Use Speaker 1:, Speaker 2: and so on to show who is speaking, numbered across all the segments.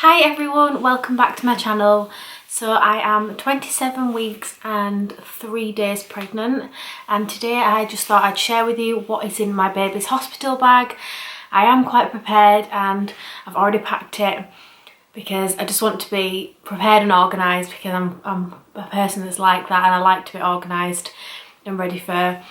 Speaker 1: Hi everyone, welcome back to my channel. So I am 27 weeks and 3 days pregnant, and today I just thought I'd share with you what is in my baby's hospital bag. I am quite prepared and I've already packed it because I just want to be prepared and organised, because I'm a person that's like that and I like to be organised and ready for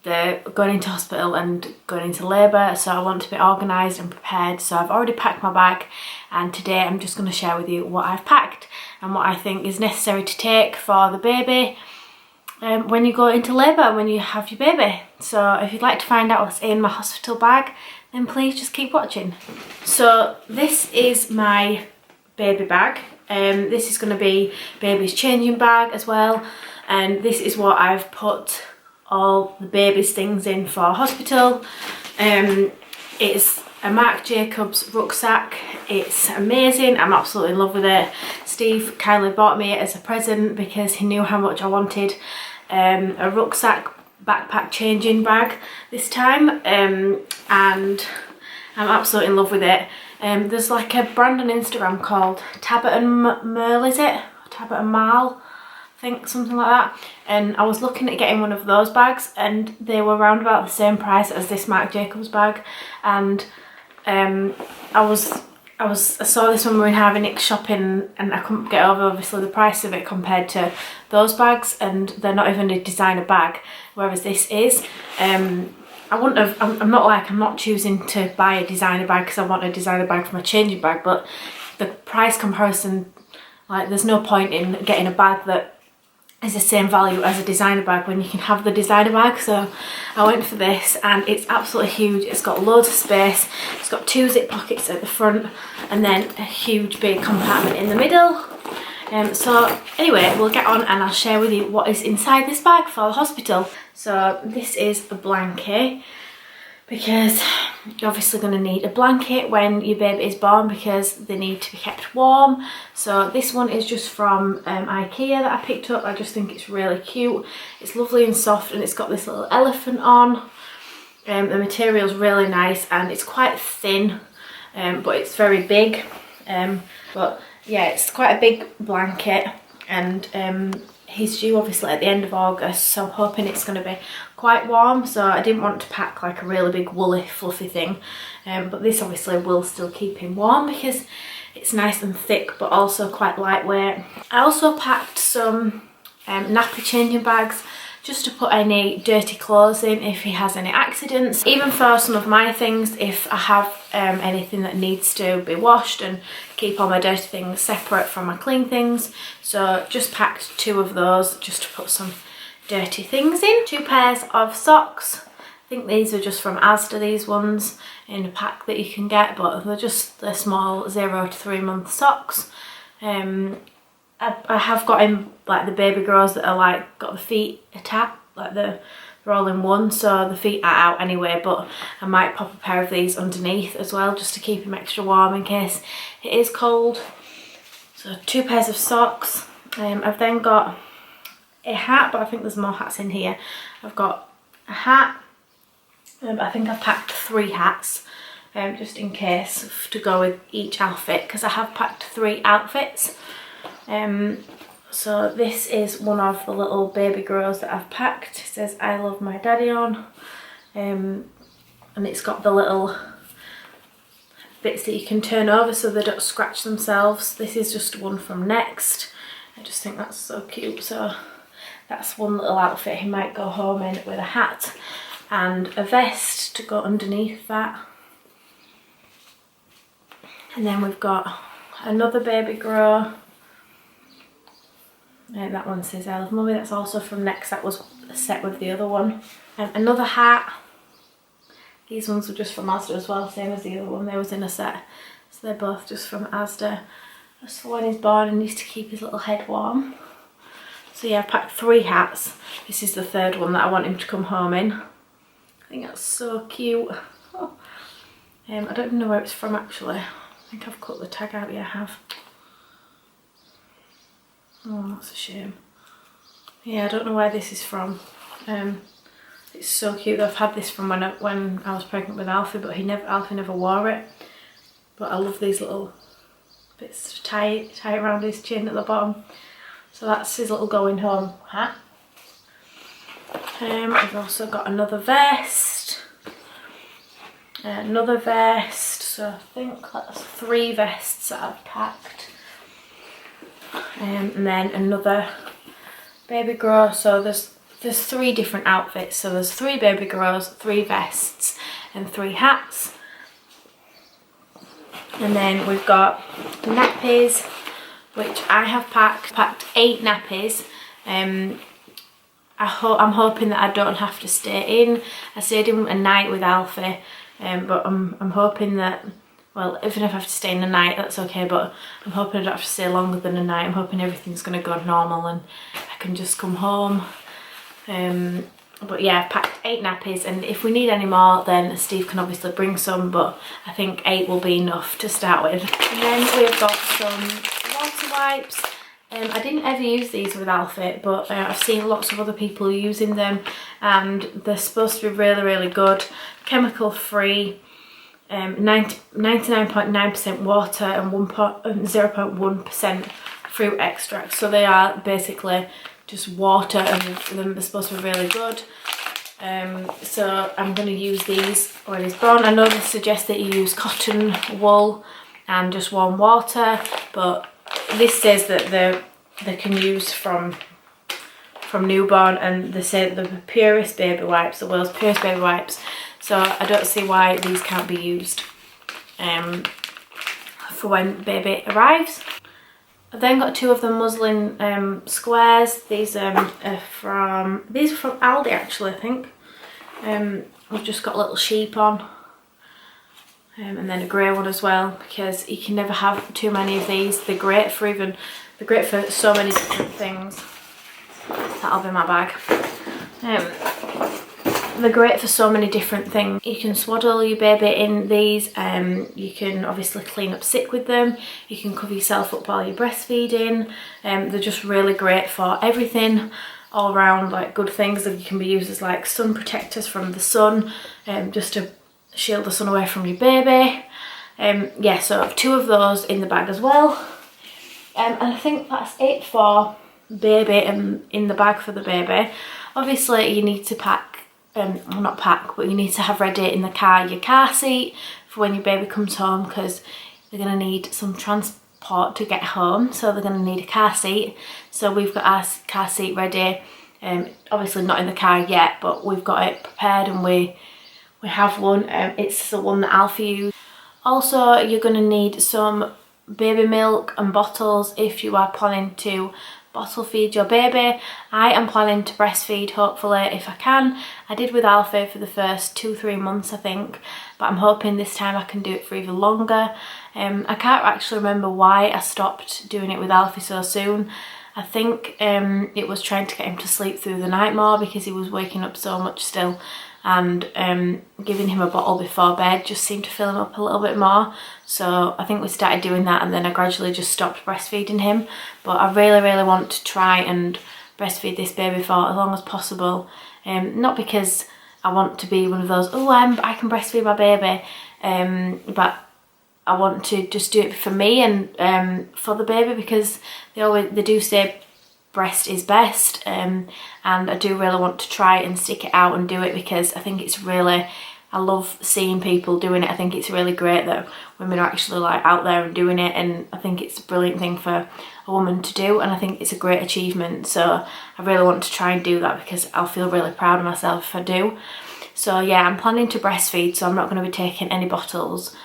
Speaker 1: the going into hospital and going into labour. So I want to be organised and prepared. So I've already packed my bag, and today I'm just going to share with you what I've packed and what I think is necessary to take for the baby when you go into labour and when you have your baby. So if you'd like to find out what's in my hospital bag, then please just keep watching. So this is my baby bag. This is going to be baby's changing bag as well, and this is what I've put all the baby's things in for hospital. It's a Marc Jacobs rucksack. It's amazing. I'm absolutely in love with it. Steve kindly bought me it as a present because he knew how much I wanted a rucksack backpack changing bag this time, and I'm absolutely in love with it. There's like a brand on Instagram called Tabit and Merle, is it? Tabit and Marl, I think, something like that. And I was looking at getting one of those bags, and they were around about the same price as this Marc Jacobs bag. And I saw this when we were in Harvey shopping, and I couldn't get over obviously the price of it compared to those bags, and they're not even a designer bag, whereas this is. I wouldn't have, I'm not choosing to buy a designer bag because I want a designer bag for my changing bag, but the price comparison, like, there's no point in getting a bag that is the same value as a designer bag when you can have the designer bag. So I went for this, and it's absolutely huge. It's got loads of space. It's got 2 zip pockets at the front and then a huge big compartment in the middle. So anyway, we'll get on and I'll share with you what is inside this bag for the hospital. So this is a blanket, because you're obviously going to need a blanket when your baby is born because they need to be kept warm. So this one is just from IKEA that I picked up. I just think it's really cute. It's lovely and soft, and it's got this little elephant on. The material's really nice and it's quite thin, but it's very big. But yeah, it's quite a big blanket, and he's due obviously at the end of August, so I'm hoping it's going to be quite warm. So I didn't want to pack like a really big woolly fluffy thing, but this obviously will still keep him warm because it's nice and thick but also quite lightweight. I also packed some nappy changing bags just to put any dirty clothes in if he has any accidents. Even for some of my things, if I have anything that needs to be washed, and keep all my dirty things separate from my clean things. So just packed 2 of those just to put some dirty things in. 2 pairs of socks. I think these are just from Asda, these ones in a pack that you can get, but they're just the small 0 to 3 month socks. I have got in like the baby grows that are like got the feet attached, like they're all in one, so the feet are out anyway, but I might pop a pair of these underneath as well just to keep him extra warm in case it is cold. So 2 pairs of socks. I've then got a hat, but I think there's more hats in here. I've got a hat. I think I've packed 3 hats just in case to go with each outfit, because I have packed 3 outfits. So this is one of the little baby grows that I've packed. It says I love my daddy on, and it's got the little bits that you can turn over so they don't scratch themselves. This is just one from Next. I just think that's so cute. So that's one little outfit he might go home in, with a hat and a vest to go underneath that. And then we've got another baby grow. That one says I love mummy. That's also from Next. That was a set with the other one. Another hat. These ones were just from Asda as well, same as the other one. They was in a set, so they're both just from Asda. Just for when he's born and needs to keep his little head warm. So yeah, I've packed 3 hats. This is the 3rd one that I want him to come home in. I think that's so cute. Oh. I don't even know where it's from actually. I think I've cut the tag out. Yeah, I have. Oh, that's a shame. Yeah, I don't know where this is from. It's so cute. I've had this from when I was pregnant with Alfie, but Alfie never wore it. But I love these little bits tight around his chin at the bottom. So that's his little going home hat. We've also got another vest, so I think that's 3 vests that I've packed. And then another baby grow. So there's 3 different outfits. So there's 3 baby grows, 3 vests and 3 hats. And then we've got nappies, which I have packed 8 nappies. I'm hoping that I don't have to stay in. I stayed in a night with Alfie, but I'm hoping that, well, even if I have to stay in a night, that's okay, but I'm hoping I don't have to stay longer than a night. I'm hoping everything's going to go normal and I can just come home. But yeah, I've packed 8 nappies, and if we need any more then Steve can obviously bring some, but I think 8 will be enough to start with. And then we've got some water wipes. I didn't ever use these with Alfie, but I've seen lots of other people using them and they're supposed to be really, really good. Chemical free, 99.9% water and 0.1% fruit extract. So they are basically just water and they're supposed to be really good. So I'm going to use these when it's gone. I know they suggest that you use cotton wool and just warm water, but this says that they can use from newborn, and they say the purest baby wipes, the world's purest baby wipes. So I don't see why these can't be used for when baby arrives. I've then got 2 of the muslin squares. These are from Aldi actually, I think. We've just got little sheep on. And then a grey one as well, because you can never have too many of these. They're great for so many different things. That'll be my bag. They're great for so many different things. You can swaddle your baby in these. You can obviously clean up sick with them. You can cover yourself up while you're breastfeeding. They're just really great for everything, all around, like good things. That you can be used as like sun protectors from the sun, just to shield the sun away from your baby. Yeah, so 2 of those in the bag as well. And I think that's it for baby and in the bag for the baby. Obviously you need to pack, well not pack, but you need to have ready in the car your car seat for when your baby comes home, because they're going to need some transport to get home, so they're going to need a car seat. So we've got our car seat ready, obviously not in the car yet, but we've got it prepared and we have one. It's the one that Alfie used. Also, you're going to need some baby milk and bottles if you are planning to bottle feed your baby. I am planning to breastfeed, hopefully, if I can. I did with Alfie for the first 2-3 months, I think, but I'm hoping this time I can do it for even longer. I can't actually remember why I stopped doing it with Alfie so soon. I think it was trying to get him to sleep through the night more, because he was waking up so much still, and giving him a bottle before bed just seemed to fill him up a little bit more. So I think we started doing that, and then I gradually just stopped breastfeeding him. But I really, really want to try and breastfeed this baby for as long as possible. Not because I want to be one of those, oh, I can breastfeed my baby, but I want to just do it for me and for the baby, because they do say breast is best, and I do really want to try and stick it out and do it, because I think it's really, I love seeing people doing it. I think it's really great that women are actually like out there and doing it, and I think it's a brilliant thing for a woman to do, and I think it's a great achievement. So I really want to try and do that, because I'll feel really proud of myself if I do. So yeah, I'm planning to breastfeed, so I'm not going to be taking any bottles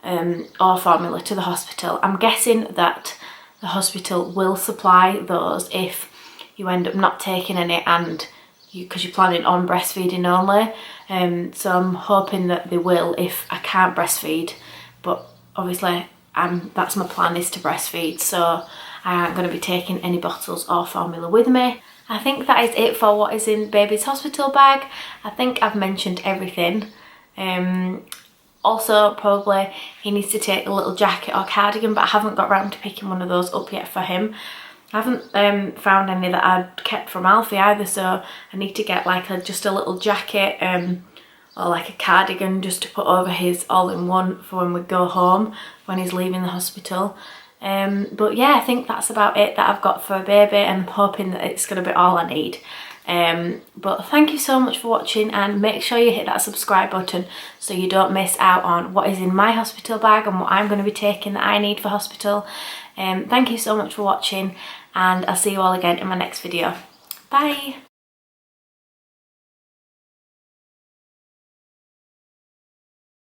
Speaker 1: or formula to the hospital. I'm guessing that the hospital will supply those if you end up not taking any, and because you're planning on breastfeeding only. So I'm hoping that they will if I can't breastfeed, but obviously that's my plan, is to breastfeed, so I aren't going to be taking any bottles or formula with me. I think that is it for what is in baby's hospital bag. I think I've mentioned everything. Also, probably he needs to take a little jacket or cardigan, but I haven't got around to picking one of those up yet for him. I haven't found any that I'd kept from Alfie either, so I need to get like just a little jacket or like a cardigan just to put over his all-in-one for when we go home, when he's leaving the hospital. But yeah, I think that's about it that I've got for a baby, and I'm hoping that it's going to be all I need. But thank you so much for watching, and make sure you hit that subscribe button so you don't miss out on what is in my hospital bag and what I'm going to be taking that I need for hospital. Thank you so much for watching, and I'll see you all again in my next video. Bye!